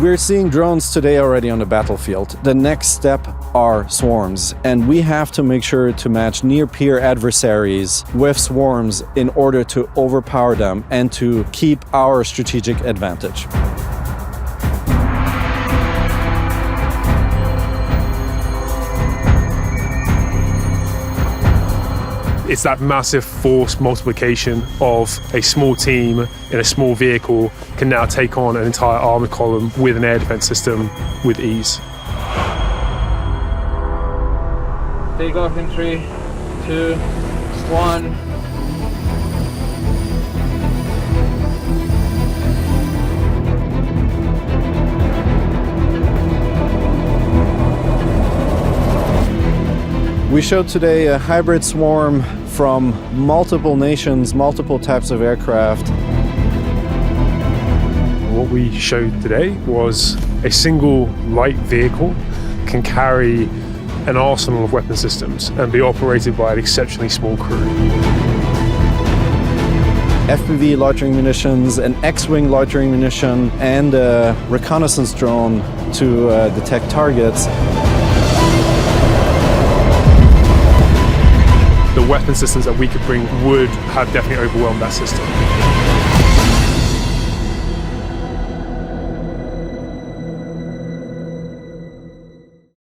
We're seeing drones today already on the battlefield. The next step are swarms, and we have to make sure to match near-peer adversaries with swarms in order to overpower them and to keep our strategic advantage. It's that massive force multiplication of a small team in a small vehicle can now take on an entire armored column with an air defense system with ease. Take off in 3, 2, 1. We showed today a hybrid swarm from multiple nations, multiple types of aircraft. What we showed today was a single light vehicle can carry an arsenal of weapon systems and be operated by an exceptionally small crew. FPV loitering munitions, an X-wing loitering munition, and a reconnaissance drone to detect targets. The weapon systems that we could bring would have definitely overwhelmed that system.